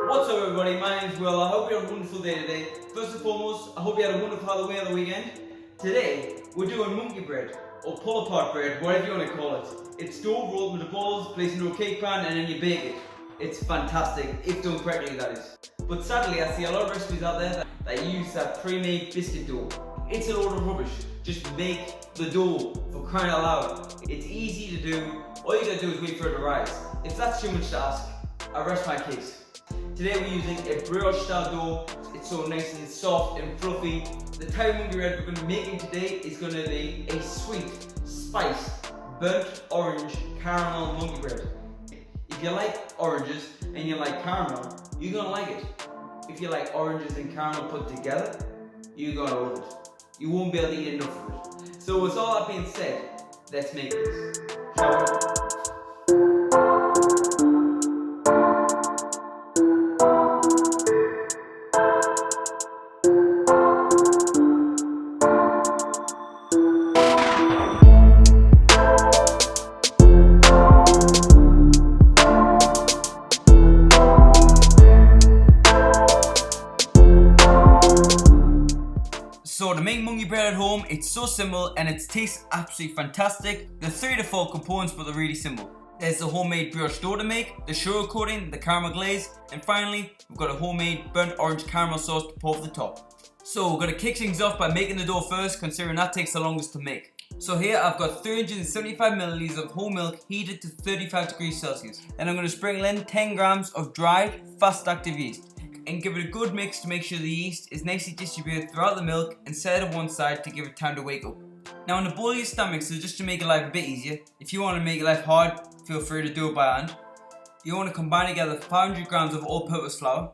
What's up everybody, my name's Will. I hope you had a wonderful day today. First and foremost, I hope you had a wonderful Halloween on the weekend. Today, we're doing monkey bread, or pull apart bread, whatever you want to call it. It's dough rolled into balls, placed into a cake pan, and then you bake it. It's fantastic, if done correctly that is. But sadly, I see a lot of recipes out there that use that pre-made biscuit dough. It's a load of rubbish. Just make the dough, for crying out loud. It's easy to do. All you gotta do is wait for it to rise. If that's too much to ask, I rest my case. Today we're using a brioche style dough. It's so nice and soft and fluffy. The type of monkey bread we're going to be making today is going to be a sweet, spiced, burnt orange caramel monkey bread. If you like oranges and you like caramel, you're going to like it. If you like oranges and caramel put together, you're going to love it. You won't be able to eat enough of it. So with all that being said, let's make this. Shall we? So to make monkey bread at home, it's so simple and it tastes absolutely fantastic. There's 3 to 4 components, but they're really simple. There's the homemade brioche dough to make, the sugar coating, the caramel glaze, and finally, we've got a homemade burnt orange caramel sauce to pour over the top. So we're going to kick things off by making the dough first, considering that takes the longest to make. So here I've got 375 milliliters of whole milk heated to 35 degrees Celsius. And I'm going to sprinkle in 10 grams of dried, fast-active yeast. And give it a good mix to make sure the yeast is nicely distributed throughout the milk and set it on one side to give it time to wake up. Now in the bowl you stand mixer, just to make your life a bit easier, if you want to make your life hard, feel free to do it by hand. You want to combine together 500 grams of all-purpose flour,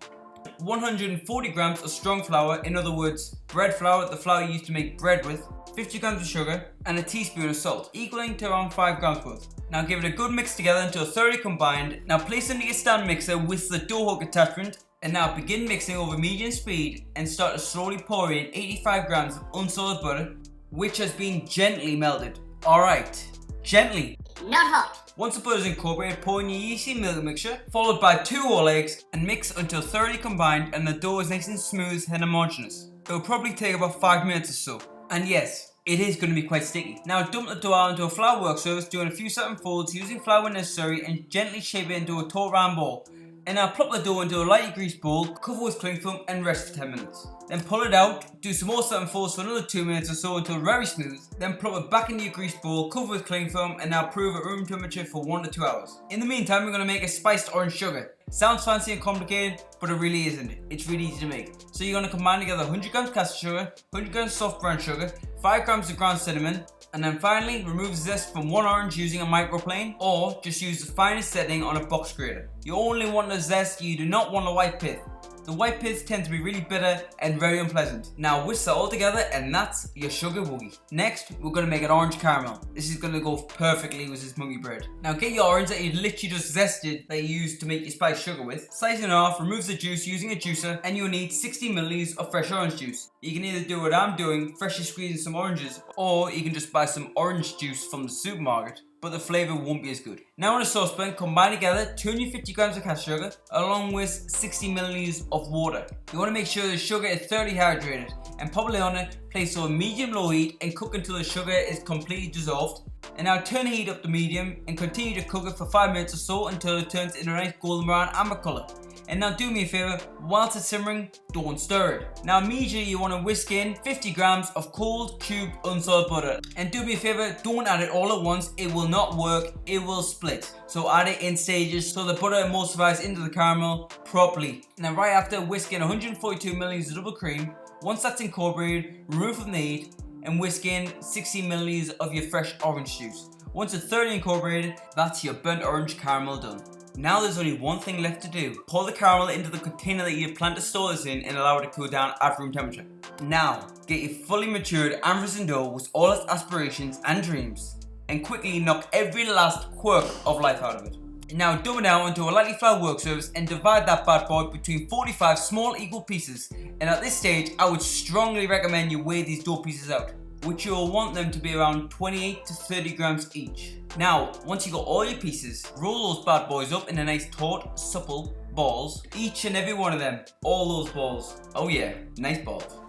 140 grams of strong flour, in other words, bread flour, the flour you use to make bread with, 50 grams of sugar, and a teaspoon of salt, equaling to around 5 grams worth. Now give it a good mix together until thoroughly combined. Now place it into your stand mixer with the dough hook attachment. And now begin mixing over medium speed and start to slowly pour in 85 grams of unsalted butter, which has been gently melted. Alright, gently. Not hot. Once the butter is incorporated, pour in your yeasty milk mixture, followed by 2 whole eggs, and mix until thoroughly combined and the dough is nice and smooth and homogeneous. It will probably take about 5 minutes or so. And yes, it is going to be quite sticky. Now dump the dough out into a flour work surface, doing a few certain folds, using flour when necessary, and gently shape it into a tall round ball. And now plop the dough into a lightly greased bowl, cover with cling film and rest for 10 minutes. Then pull it out, do some more certain folds for another 2 minutes or so until very smooth. Then plop it back into your greased bowl, cover with cling film, and now prove at room temperature for 1 to 2 hours. In the meantime, we're going to make a spiced orange sugar. Sounds fancy and complicated, but it really isn't. It's really easy to make. So you're going to combine together 100 grams caster sugar, 100 grams soft brown sugar, 5 grams of ground cinnamon, and then finally, remove the zest from 1 orange using a microplane, or just use the finest setting on a box grater. You only want the zest, you do not want the white pith. The white piths tend to be really bitter and very unpleasant. Now whisk that all together and that's your sugar woogie. Next, we're going to make an orange caramel. This is going to go perfectly with this monkey bread. Now get your orange that you literally just zested that you used to make your spiced sugar with. Slice it off, remove the juice using a juicer, and you'll need 60 milliliters of fresh orange juice. You can either do what I'm doing, freshly squeezing some oranges, or you can just buy some orange juice from the supermarket, but the flavour won't be as good. Now in a saucepan, combine together 250 grams of caster sugar along with 60 milliliters of water. You want to make sure the sugar is thoroughly hydrated and pop it on it, place on medium-low heat and cook until the sugar is completely dissolved. And now turn the heat up to medium and continue to cook it for 5 minutes or so until it turns into a nice golden brown amber colour. And now do me a favour, whilst it's simmering, don't stir it. Now immediately you want to whisk in 50 grams of cold cubed unsalted butter. And do me a favour, don't add it all at once, it will not work, it will split. So add it in stages so the butter emulsifies into the caramel properly. And then right after, whisk in 142 milliliters of double cream. Once that's incorporated, remove from the heat and whisk in 60 milliliters of your fresh orange juice. Once it's thoroughly incorporated, that's your burnt orange caramel done. Now there's only one thing left to do. Pour the caramel into the container that you plan to store this in and allow it to cool down at room temperature. Now, get your fully matured and risen dough with all its aspirations and dreams and quickly knock every last quirk of life out of it. Now dump it out into a lightly floured work surface and divide that bad boy between 45 small equal pieces. And at this stage, I would strongly recommend you weigh these dough pieces out, which you'll want them to be around 28 to 30 grams each. Now, once you got all your pieces, roll those bad boys up in a nice taut, supple, balls, each and every one of them, all those balls. Oh yeah, nice balls.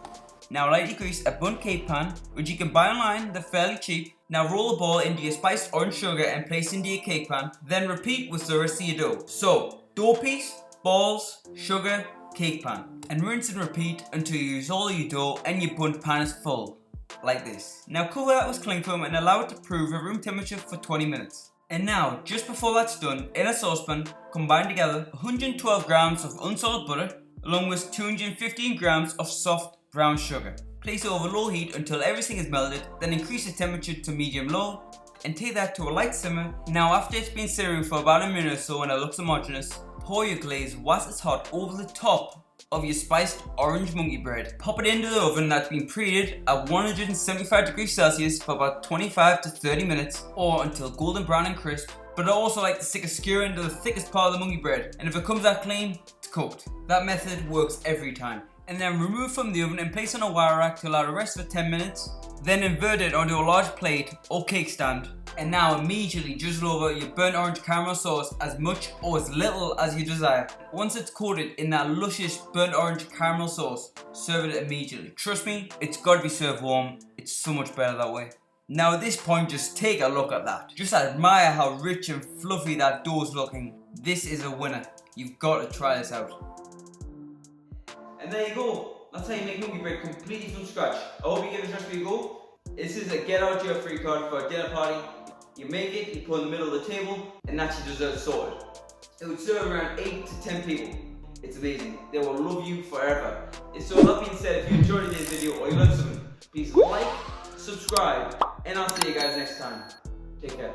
Now lightly grease a bundt cake pan, which you can buy online, they're fairly cheap. Now roll the ball into your spiced orange sugar and place into your cake pan, then repeat with the rest of your dough. So, dough piece, balls, sugar, cake pan. And rinse and repeat until you use all of your dough and your bundt pan is full. Like this. Now cover that with cling film and allow it to prove at room temperature for 20 minutes. And now, just before that's done, in a saucepan, combine together 112 grams of unsalted butter, along with 215 grams of soft brown sugar. Place it over low heat until everything is melted, then increase the temperature to medium-low, and take that to a light simmer. Now after it's been simmering for about a minute or so and it looks homogeneous, pour your glaze whilst it's hot over the top of your spiced orange monkey bread. Pop it into the oven that's been preheated at 175 degrees Celsius for about 25 to 30 minutes, or until golden brown and crisp. But I also like to stick a skewer into the thickest part of the monkey bread, and if it comes out clean, it's cooked. That method works every time. And then remove from the oven and place on a wire rack to allow it to rest for 10 minutes. Then invert it onto a large plate or cake stand. And now immediately drizzle over your burnt orange caramel sauce as much or as little as you desire. Once it's coated in that luscious burnt orange caramel sauce, serve it immediately. Trust me, it's got to be served warm. It's so much better that way. Now at this point, just take a look at that. Just admire how rich and fluffy that dough is looking. This is a winner. You've got to try this out. And there you go. That's how you make monkey bread completely from scratch. I hope you give this recipe a go. This is a get out jail free card for a dinner party. You make it, you put it in the middle of the table, and that's your dessert sorted. It would serve around 8 to 10 people. It's amazing. They will love you forever. And so that being said, if you enjoyed today's video or you learned something, please like, subscribe, and I'll see you guys next time. Take care.